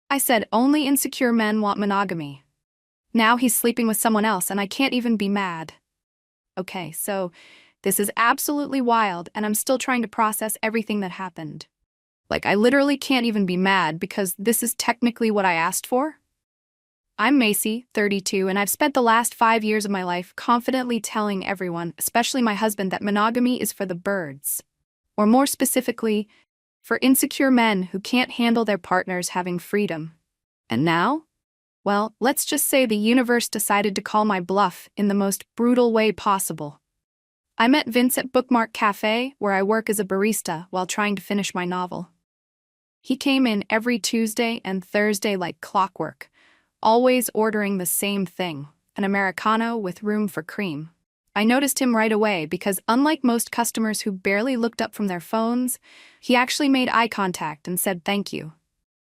I said only insecure men want monogamy. Now he's sleeping with someone else and I can't even be mad. Okay, so this is absolutely wild and I'm still trying to process everything that happened. Like, I literally can't even be mad because this is technically what I asked for. I'm Macy, 32, and I've spent the last 5 years of my life confidently telling everyone, especially my husband, that monogamy is for the birds. Or more specifically, for insecure men who can't handle their partners having freedom. And now? Well, let's just say the universe decided to call my bluff in the most brutal way possible. I met Vince at Bookmark Cafe, where I work as a barista while trying to finish my novel. He came in every Tuesday and Thursday like clockwork, always ordering the same thing, an Americano with room for cream. I noticed him right away because, unlike most customers who barely looked up from their phones, he actually made eye contact and said thank you.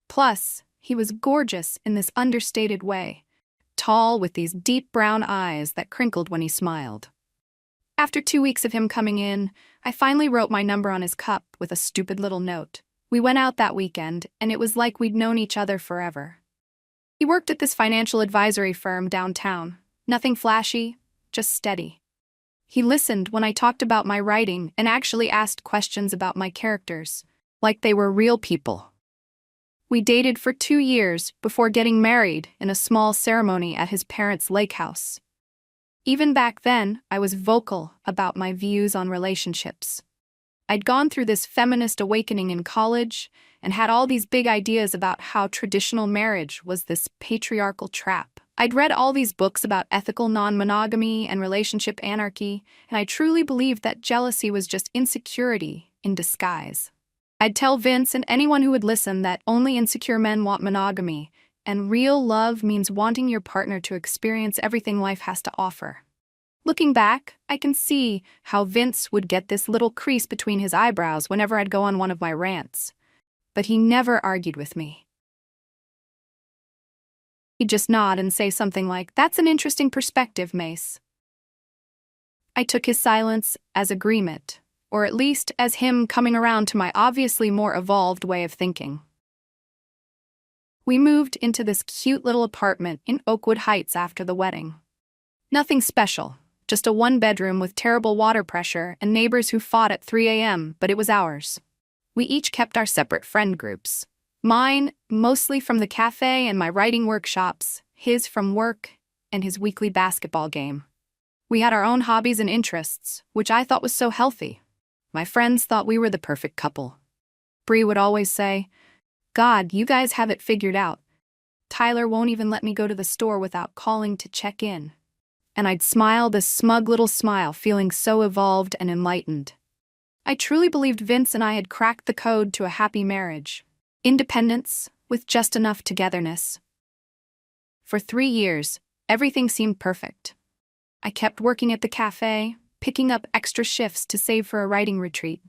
Plus, he was gorgeous in this understated way, tall with these deep brown eyes that crinkled when he smiled. After 2 weeks of him coming in, I finally wrote my number on his cup with a stupid little note. We went out that weekend, and it was like we'd known each other forever. He worked at this financial advisory firm downtown. Nothing flashy, just steady. He listened when I talked about my writing and actually asked questions about my characters, like they were real people. We dated for 2 years before getting married in a small ceremony at his parents' lake house. Even back then, I was vocal about my views on relationships. I'd gone through this feminist awakening in college and had all these big ideas about how traditional marriage was this patriarchal trap. I'd read all these books about ethical non-monogamy and relationship anarchy, and I truly believed that jealousy was just insecurity in disguise. I'd tell Vince and anyone who would listen that only insecure men want monogamy, and real love means wanting your partner to experience everything life has to offer. Looking back, I can see how Vince would get this little crease between his eyebrows whenever I'd go on one of my rants. But he never argued with me. He'd just nod and say something like, "That's an interesting perspective, Mace." I took his silence as agreement, or at least as him coming around to my obviously more evolved way of thinking. We moved into this cute little apartment in Oakwood Heights after the wedding. Nothing special. Just a one-bedroom with terrible water pressure and neighbors who fought at 3 a.m., but it was ours. We each kept our separate friend groups. Mine, mostly from the cafe and my writing workshops, his from work and his weekly basketball game. We had our own hobbies and interests, which I thought was so healthy. My friends thought we were the perfect couple. Bree would always say, "God, you guys have it figured out. Tyler won't even let me go to the store without calling to check in." And I'd smile this smug little smile, feeling so evolved and enlightened. I truly believed Vince and I had cracked the code to a happy marriage. Independence, with just enough togetherness. For 3 years, everything seemed perfect. I kept working at the cafe, picking up extra shifts to save for a writing retreat.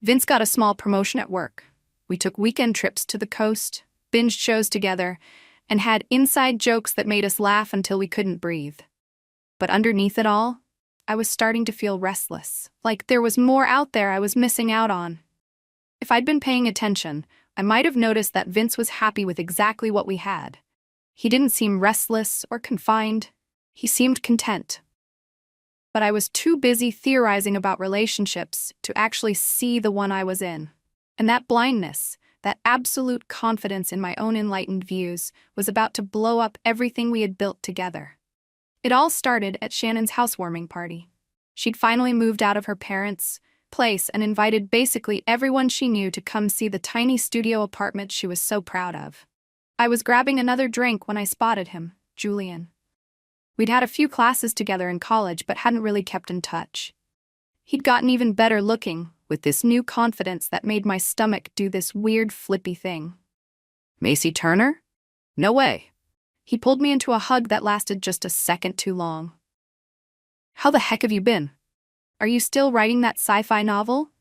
Vince got a small promotion at work. We took weekend trips to the coast, binged shows together, and had inside jokes that made us laugh until we couldn't breathe. But underneath it all, I was starting to feel restless, like there was more out there I was missing out on. If I'd been paying attention, I might have noticed that Vince was happy with exactly what we had. He didn't seem restless or confined. He seemed content. But I was too busy theorizing about relationships to actually see the one I was in. And that blindness, that absolute confidence in my own enlightened views, was about to blow up everything we had built together. It all started at Shannon's housewarming party. She'd finally moved out of her parents' place and invited basically everyone she knew to come see the tiny studio apartment she was so proud of. I was grabbing another drink when I spotted him, Julian. We'd had a few classes together in college but hadn't really kept in touch. He'd gotten even better looking, with this new confidence that made my stomach do this weird flippy thing. "Macy Turner? No way." He pulled me into a hug that lasted just a second too long. "How the heck have you been? Are you still writing that sci-fi novel?"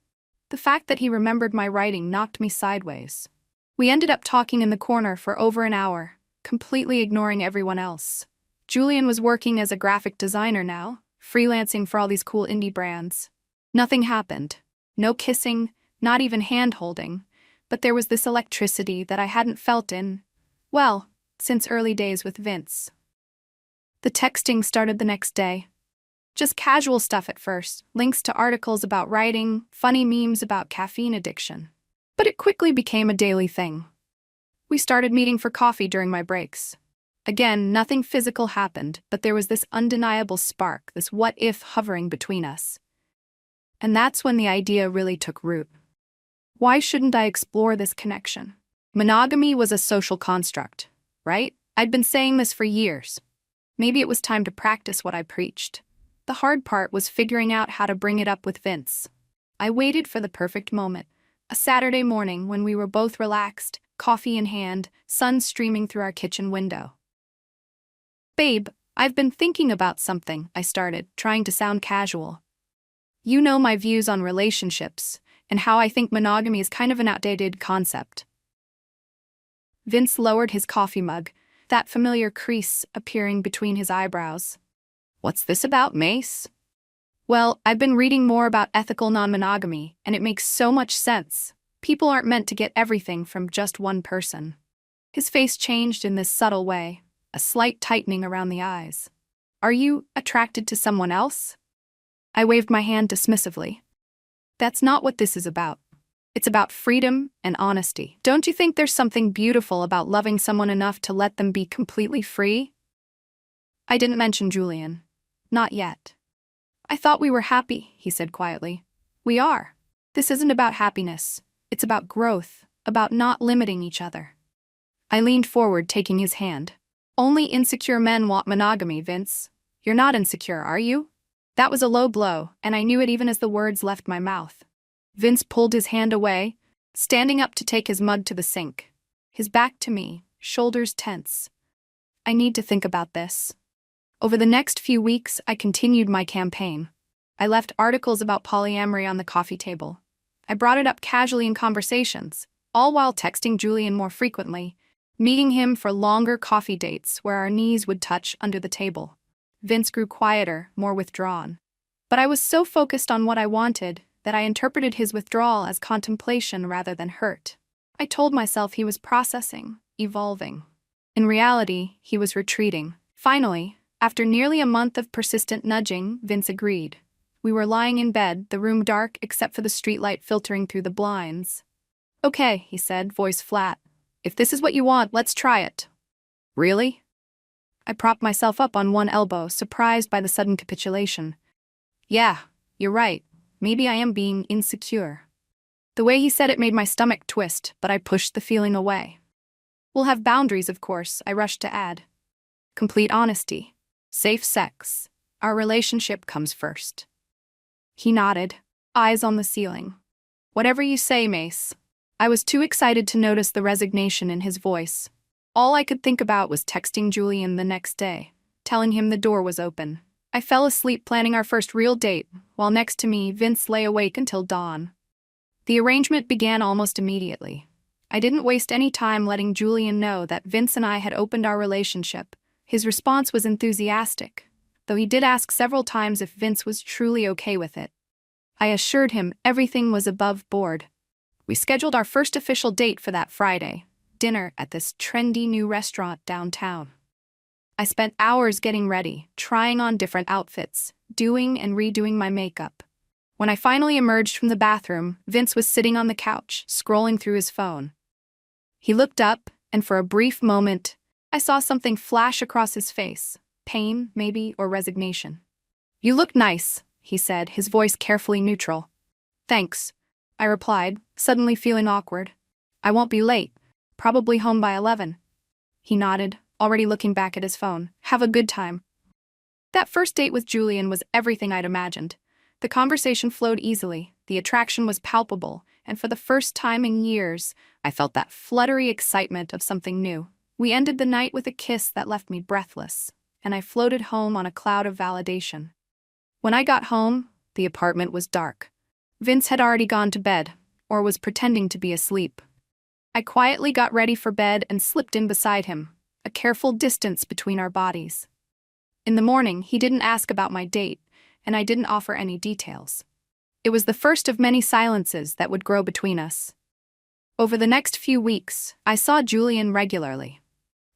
The fact that he remembered my writing knocked me sideways. We ended up talking in the corner for over an hour, completely ignoring everyone else. Julian was working as a graphic designer now, freelancing for all these cool indie brands. Nothing happened. No kissing, not even hand-holding, but there was this electricity that I hadn't felt in Well, since early days with Vince. The texting started the next day. Just casual stuff at first, links to articles about writing, funny memes about caffeine addiction. But it quickly became a daily thing. We started meeting for coffee during my breaks. Again, nothing physical happened, but there was this undeniable spark, this what-if hovering between us. And that's when the idea really took root. Why shouldn't I explore this connection? Monogamy was a social construct, right? I'd been saying this for years. Maybe it was time to practice what I preached. The hard part was figuring out how to bring it up with Vince. I waited for the perfect moment. A Saturday morning when we were both relaxed, coffee in hand, sun streaming through our kitchen window. "Babe, I've been thinking about something," I started, trying to sound casual. "You know my views on relationships, and how I think monogamy is kind of an outdated concept." Vince lowered his coffee mug, that familiar crease appearing between his eyebrows. "What's this about, Mace?" "Well, I've been reading more about ethical non-monogamy, and it makes so much sense. People aren't meant to get everything from just one person." His face changed in this subtle way, a slight tightening around the eyes. "Are you attracted to someone else?" I waved my hand dismissively. "That's not what this is about. It's about freedom and honesty. Don't you think there's something beautiful about loving someone enough to let them be completely free?" I didn't mention Julian. Not yet. "I thought we were happy," he said quietly. "We are. This isn't about happiness. It's about growth, about not limiting each other." I leaned forward, taking his hand. "Only insecure men want monogamy, Vince. You're not insecure, are you?" That was a low blow, and I knew it even as the words left my mouth. Vince pulled his hand away, standing up to take his mug to the sink. His back to me, shoulders tense. "I need to think about this." Over the next few weeks, I continued my campaign. I left articles about polyamory on the coffee table. I brought it up casually in conversations, all while texting Julian more frequently, meeting him for longer coffee dates where our knees would touch under the table. Vince grew quieter, more withdrawn. But I was so focused on what I wanted that I interpreted his withdrawal as contemplation rather than hurt. I told myself he was processing, evolving. In reality, he was retreating. Finally, after nearly a month of persistent nudging, Vince agreed. We were lying in bed, the room dark except for the streetlight filtering through the blinds. "Okay," he said, voice flat. "If this is what you want, let's try it." "Really?" I propped myself up on one elbow, surprised by the sudden capitulation. "Yeah, you're right. Maybe I am being insecure." The way he said it made my stomach twist, but I pushed the feeling away. "We'll have boundaries, of course," I rushed to add. "Complete honesty. Safe sex. Our relationship comes first." He nodded, eyes on the ceiling. "Whatever you say, Mace." I was too excited to notice the resignation in his voice. All I could think about was texting Julian the next day, telling him the door was open. I fell asleep planning our first real date, while next to me, Vince lay awake until dawn. The arrangement began almost immediately. I didn't waste any time letting Julian know that Vince and I had opened our relationship. His response was enthusiastic, though he did ask several times if Vince was truly okay with it. I assured him everything was above board. We scheduled our first official date for that Friday, dinner at this trendy new restaurant downtown. I spent hours getting ready, trying on different outfits, doing and redoing my makeup. When I finally emerged from the bathroom, Vince was sitting on the couch, scrolling through his phone. He looked up, and for a brief moment, I saw something flash across his face. Pain, maybe, or resignation. "You look nice," he said, his voice carefully neutral. "Thanks," I replied, suddenly feeling awkward. "I won't be late. Probably home by 11. He nodded, already looking back at his phone. "Have a good time." That first date with Julian was everything I'd imagined. The conversation flowed easily, the attraction was palpable, and for the first time in years, I felt that fluttery excitement of something new. We ended the night with a kiss that left me breathless, and I floated home on a cloud of validation. When I got home, the apartment was dark. Vince had already gone to bed, or was pretending to be asleep. I quietly got ready for bed and slipped in beside him, a careful distance between our bodies. In the morning, he didn't ask about my date, and I didn't offer any details. It was the first of many silences that would grow between us. Over the next few weeks, I saw Julian regularly.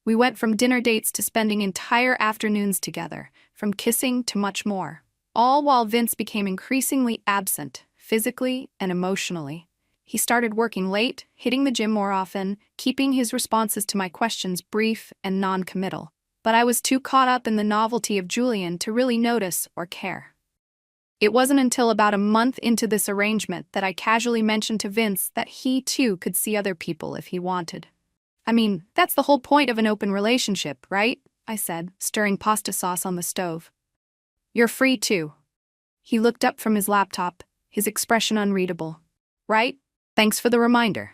We went from dinner dates to spending entire afternoons together, from kissing to much more, all while Vince became increasingly absent, physically and emotionally. He started working late, hitting the gym more often, keeping his responses to my questions brief and non-committal. But I was too caught up in the novelty of Julian to really notice or care. It wasn't until about a month into this arrangement that I casually mentioned to Vince that he too could see other people if he wanted. I mean, that's the whole point of an open relationship, right? I said, stirring pasta sauce on the stove. You're free too. He looked up from his laptop, his expression unreadable. Right? Thanks for the reminder.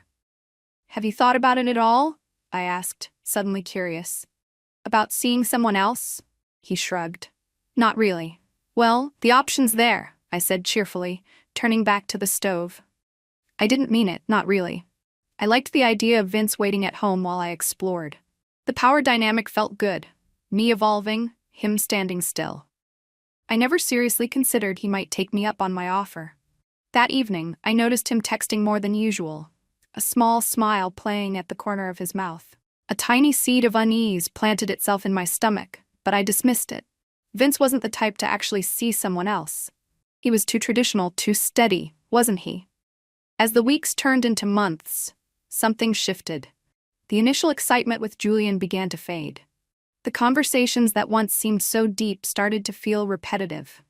Have you thought about it at all? I asked, suddenly curious. About seeing someone else? He shrugged. Not really. Well, the option's there, I said cheerfully, turning back to the stove. I didn't mean it, not really. I liked the idea of Vince waiting at home while I explored. The power dynamic felt good. Me evolving, him standing still. I never seriously considered he might take me up on my offer. That evening, I noticed him texting more than usual, a small smile playing at the corner of his mouth. A tiny seed of unease planted itself in my stomach, but I dismissed it. Vince wasn't the type to actually see someone else. He was too traditional, too steady, wasn't he? As the weeks turned into months, something shifted. The initial excitement with Julian began to fade. The conversations that once seemed so deep started to feel repetitive.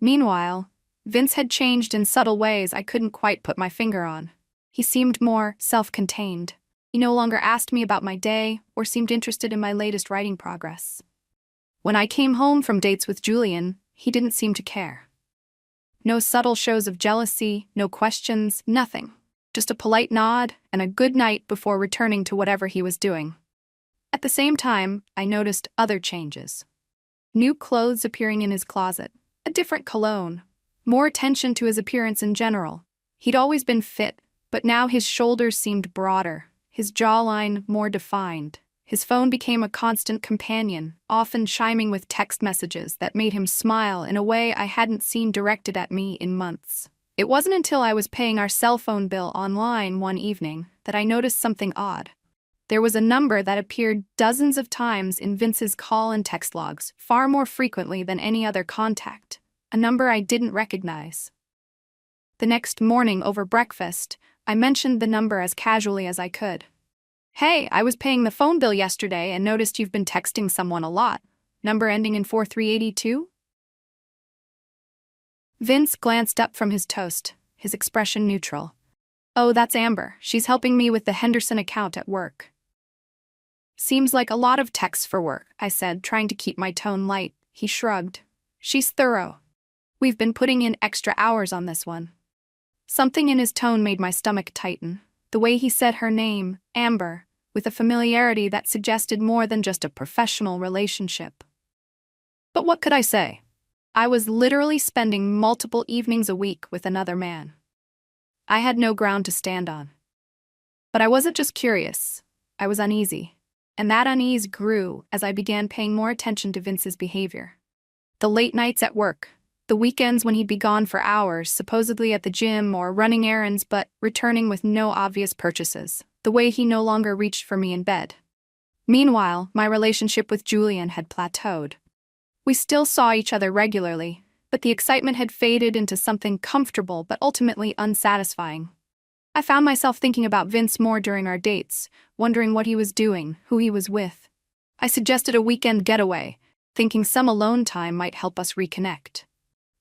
Meanwhile, Vince had changed in subtle ways I couldn't quite put my finger on. He seemed more self-contained. He no longer asked me about my day or seemed interested in my latest writing progress. When I came home from dates with Julian, he didn't seem to care. No subtle shows of jealousy, no questions, nothing. Just a polite nod and a good night before returning to whatever he was doing. At the same time, I noticed other changes. New clothes appearing in his closet, a different cologne, more attention to his appearance in general. He'd always been fit, but now his shoulders seemed broader, his jawline more defined. His phone became a constant companion, often chiming with text messages that made him smile in a way I hadn't seen directed at me in months. It wasn't until I was paying our cell phone bill online one evening that I noticed something odd. There was a number that appeared dozens of times in Vince's call and text logs, far more frequently than any other contact, a number I didn't recognize. The next morning over breakfast, I mentioned the number as casually as I could. Hey, I was paying the phone bill yesterday and noticed you've been texting someone a lot. Number ending in 4382? Vince glanced up from his toast, his expression neutral. Oh, that's Amber. She's helping me with the Henderson account at work. Seems like a lot of texts for work, I said, trying to keep my tone light. He shrugged. She's thorough. We've been putting in extra hours on this one. Something in his tone made my stomach tighten. The way he said her name, Amber, with a familiarity that suggested more than just a professional relationship. But what could I say? I was literally spending multiple evenings a week with another man. I had no ground to stand on. But I wasn't just curious. I was uneasy. And that unease grew as I began paying more attention to Vince's behavior. The late nights at work, the weekends when he'd be gone for hours, supposedly at the gym or running errands but returning with no obvious purchases, the way he no longer reached for me in bed. Meanwhile, my relationship with Julian had plateaued. We still saw each other regularly, but the excitement had faded into something comfortable but ultimately unsatisfying. I found myself thinking about Vince more during our dates, wondering what he was doing, who he was with. I suggested a weekend getaway, thinking some alone time might help us reconnect.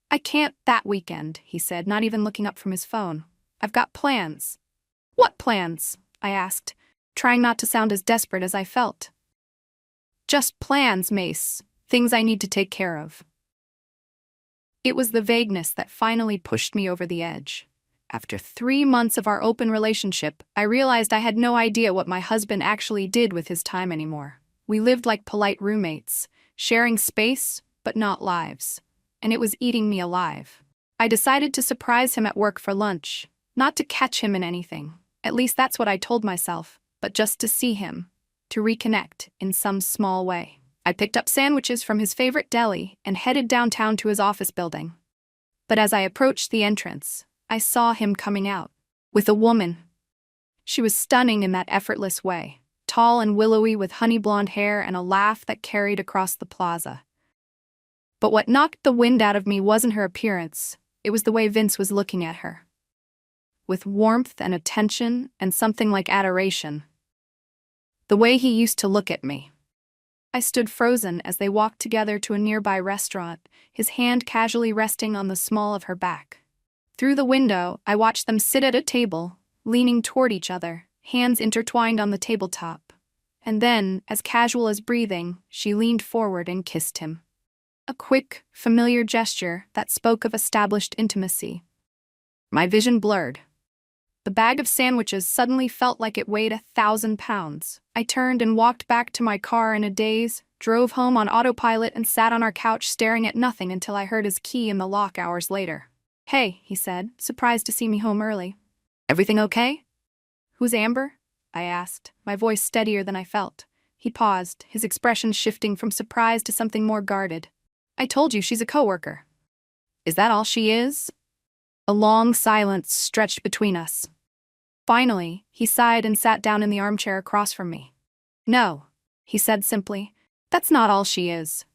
I can't that weekend, he said, not even looking up from his phone. I've got plans. What plans? I asked, trying not to sound as desperate as I felt. Just plans, Mace. Things I need to take care of. It was the vagueness that finally pushed me over the edge. After 3 months of our open relationship, I realized I had no idea what my husband actually did with his time anymore. We lived like polite roommates, sharing space, but not lives. And it was eating me alive. I decided to surprise him at work for lunch, not to catch him in anything. At least that's what I told myself, but just to see him, to reconnect in some small way. I picked up sandwiches from his favorite deli and headed downtown to his office building. But as I approached the entrance, I saw him coming out with a woman. She was stunning in that effortless way, tall and willowy with honey blonde hair and a laugh that carried across the plaza. But what knocked the wind out of me wasn't her appearance, it was the way Vince was looking at her. With warmth and attention and something like adoration. The way he used to look at me. I stood frozen as they walked together to a nearby restaurant, his hand casually resting on the small of her back. Through the window, I watched them sit at a table, leaning toward each other, hands intertwined on the tabletop. And then, as casual as breathing, she leaned forward and kissed him. A quick, familiar gesture that spoke of established intimacy. My vision blurred. The bag of sandwiches suddenly felt like it weighed 1,000 pounds. I turned and walked back to my car in a daze, drove home on autopilot and sat on our couch staring at nothing until I heard his key in the lock hours later. "Hey," he said, surprised to see me home early. "Everything okay?" "Who's Amber?" I asked, my voice steadier than I felt. He paused, his expression shifting from surprise to something more guarded. "I told you she's a coworker." "Is that all she is?" A long silence stretched between us. Finally, he sighed and sat down in the armchair across from me. "No," he said simply, "that's not all she is."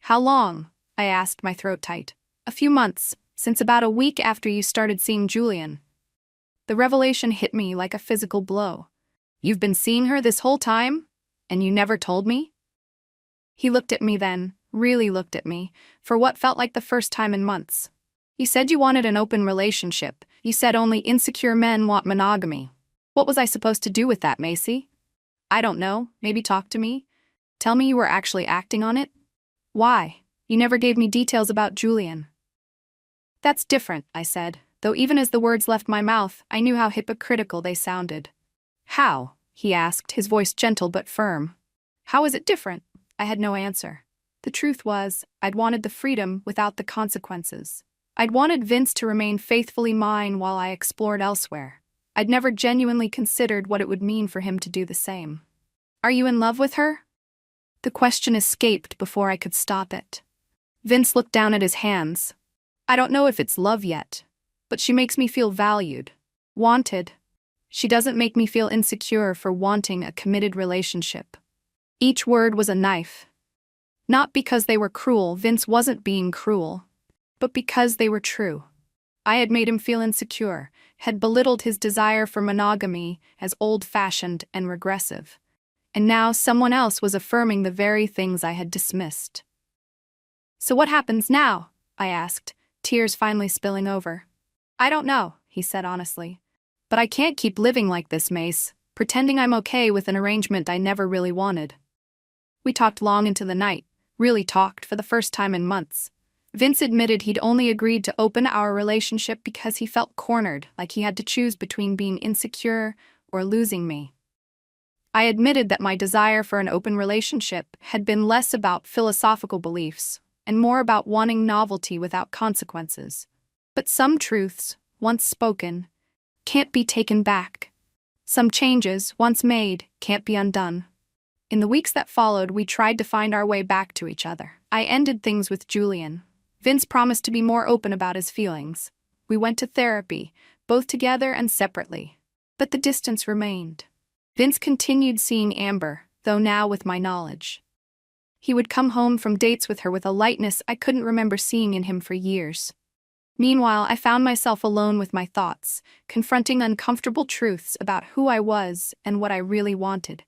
"How long?" I asked, my throat tight. "A few months, since about a week after you started seeing Julian." The revelation hit me like a physical blow. "You've been seeing her this whole time? And you never told me?" He looked at me then, really looked at me, for what felt like the first time in months. "You said you wanted an open relationship. You said only insecure men want monogamy. What was I supposed to do with that, Macy?" "I don't know, maybe talk to me? Tell me you were actually acting on it?" "Why? You never gave me details about Julian." "That's different," I said, though even as the words left my mouth, I knew how hypocritical they sounded. "How?" he asked, his voice gentle but firm. "How is it different?" I had no answer. The truth was, I'd wanted the freedom without the consequences. I'd wanted Vince to remain faithfully mine while I explored elsewhere. I'd never genuinely considered what it would mean for him to do the same. "Are you in love with her?" The question escaped before I could stop it. Vince looked down at his hands. "I don't know if it's love yet, but she makes me feel valued, wanted. She doesn't make me feel insecure for wanting a committed relationship." Each word was a knife. Not because they were cruel, Vince wasn't being cruel, but because they were true. I had made him feel insecure, had belittled his desire for monogamy as old-fashioned and regressive. And now someone else was affirming the very things I had dismissed. "So what happens now?" I asked, tears finally spilling over. "I don't know," he said honestly. "But I can't keep living like this, Mace, pretending I'm okay with an arrangement I never really wanted." We talked long into the night, really talked for the first time in months. Vince admitted he'd only agreed to open our relationship because he felt cornered, like he had to choose between being insecure or losing me. I admitted that my desire for an open relationship had been less about philosophical beliefs and more about wanting novelty without consequences. But some truths, once spoken, can't be taken back. Some changes, once made, can't be undone. In the weeks that followed, we tried to find our way back to each other. I ended things with Julian. Vince promised to be more open about his feelings. We went to therapy, both together and separately. But the distance remained. Vince continued seeing Amber, though now with my knowledge. He would come home from dates with her with a lightness I couldn't remember seeing in him for years. Meanwhile, I found myself alone with my thoughts, confronting uncomfortable truths about who I was and what I really wanted.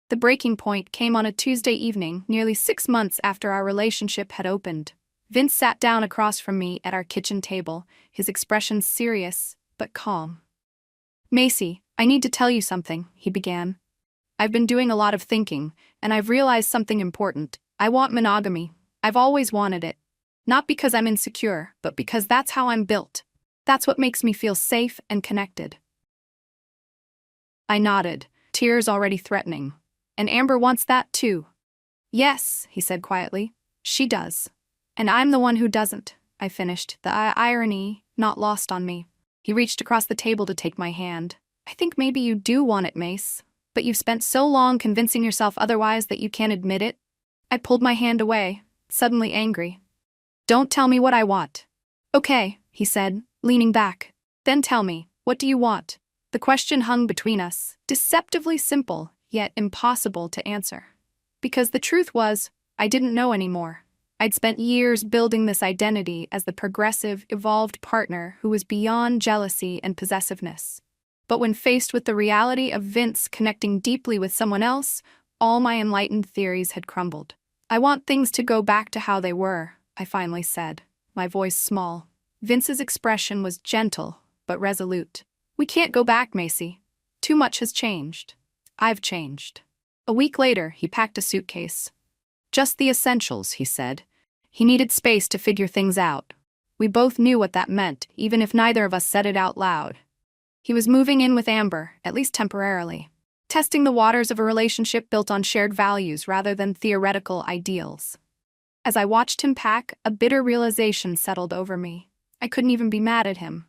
The breaking point came on a Tuesday evening, nearly 6 months after our relationship had opened. Vince sat down across from me at our kitchen table, his expression serious but calm. "Macy, I need to tell you something," he began. "I've been doing a lot of thinking, and I've realized something important. I want monogamy. I've always wanted it. Not because I'm insecure, but because that's how I'm built. That's what makes me feel safe and connected." I nodded, tears already threatening. "And Amber wants that too." "Yes," he said quietly, "she does. And I'm the one who doesn't," I finished, the irony not lost on me. He reached across the table to take my hand. "I think maybe you do want it, Mace, but you've spent so long convincing yourself otherwise that you can't admit it." I pulled my hand away, suddenly angry. "Don't tell me what I want." "Okay," he said, leaning back. "Then tell me, what do you want?" The question hung between us, deceptively simple, yet impossible to answer. Because the truth was, I didn't know anymore. I'd spent years building this identity as the progressive, evolved partner who was beyond jealousy and possessiveness. But when faced with the reality of Vince connecting deeply with someone else, all my enlightened theories had crumbled. I want things to go back to how they were, I finally said, my voice small. Vince's expression was gentle, but resolute. We can't go back, Macy. Too much has changed. I've changed. A week later, he packed a suitcase. Just the essentials, he said. He needed space to figure things out. We both knew what that meant, even if neither of us said it out loud. He was moving in with Amber, at least temporarily, testing the waters of a relationship built on shared values rather than theoretical ideals. As I watched him pack, a bitter realization settled over me. I couldn't even be mad at him.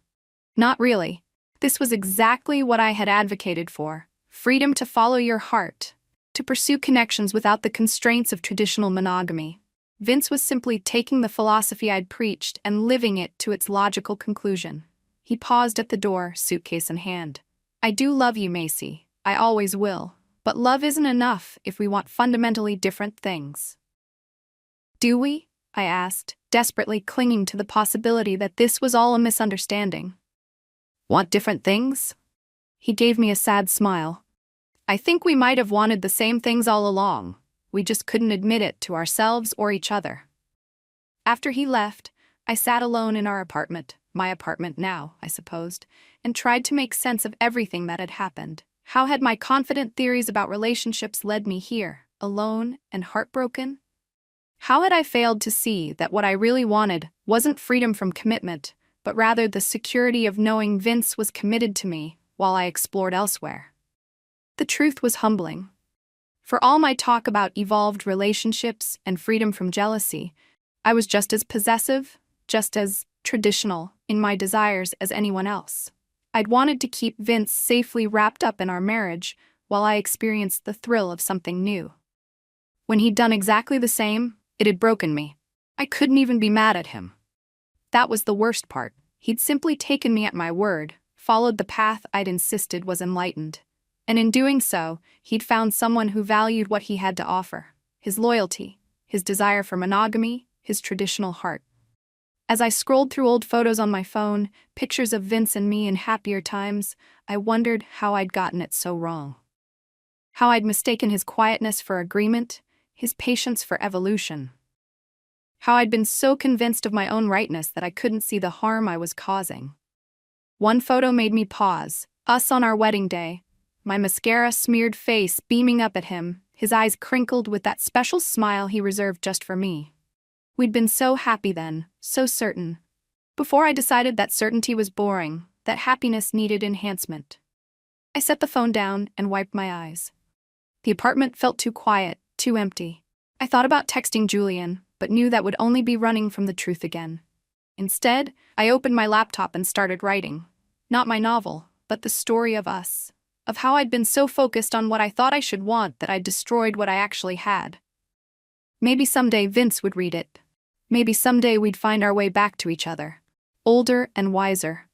Not really. This was exactly what I had advocated for: freedom to follow your heart, to pursue connections without the constraints of traditional monogamy. Vince was simply taking the philosophy I'd preached and living it to its logical conclusion. He paused at the door, suitcase in hand. I do love you, Macy. I always will. But love isn't enough if we want fundamentally different things. Do we? I asked, desperately clinging to the possibility that this was all a misunderstanding. Want different things? He gave me a sad smile. I think we might have wanted the same things all along. We just couldn't admit it to ourselves or each other. After he left, I sat alone in our apartment, my apartment now, I supposed, and tried to make sense of everything that had happened. How had my confident theories about relationships led me here, alone and heartbroken? How had I failed to see that what I really wanted wasn't freedom from commitment, but rather the security of knowing Vince was committed to me while I explored elsewhere? The truth was humbling. For all my talk about evolved relationships and freedom from jealousy, I was just as possessive, just as traditional in my desires as anyone else. I'd wanted to keep Vince safely wrapped up in our marriage while I experienced the thrill of something new. When he'd done exactly the same, it had broken me. I couldn't even be mad at him. That was the worst part. He'd simply taken me at my word, followed the path I'd insisted was enlightened. And in doing so, he'd found someone who valued what he had to offer: his loyalty, his desire for monogamy, his traditional heart. As I scrolled through old photos on my phone, pictures of Vince and me in happier times, I wondered how I'd gotten it so wrong. How I'd mistaken his quietness for agreement, his patience for evolution. How I'd been so convinced of my own rightness that I couldn't see the harm I was causing. One photo made me pause, us on our wedding day, my mascara-smeared face beaming up at him, his eyes crinkled with that special smile he reserved just for me. We'd been so happy then, so certain. Before I decided that certainty was boring, that happiness needed enhancement. I set the phone down and wiped my eyes. The apartment felt too quiet, too empty. I thought about texting Julian, but knew that would only be running from the truth again. Instead, I opened my laptop and started writing. Not my novel, but the story of us. Of how I'd been so focused on what I thought I should want that I'd destroyed what I actually had. Maybe someday Vince would read it. Maybe someday we'd find our way back to each other, older and wiser.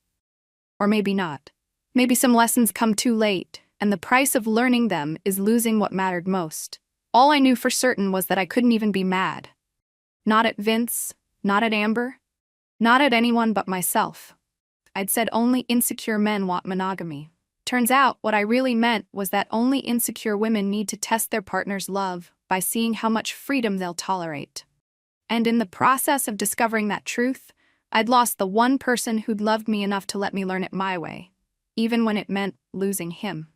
Or maybe not. Maybe some lessons come too late, and the price of learning them is losing what mattered most. All I knew for certain was that I couldn't even be mad. Not at Vince, not at Amber, not at anyone but myself. I'd said only insecure men want monogamy. Turns out what I really meant was that only insecure women need to test their partner's love by seeing how much freedom they'll tolerate. And in the process of discovering that truth, I'd lost the one person who'd loved me enough to let me learn it my way, even when it meant losing him.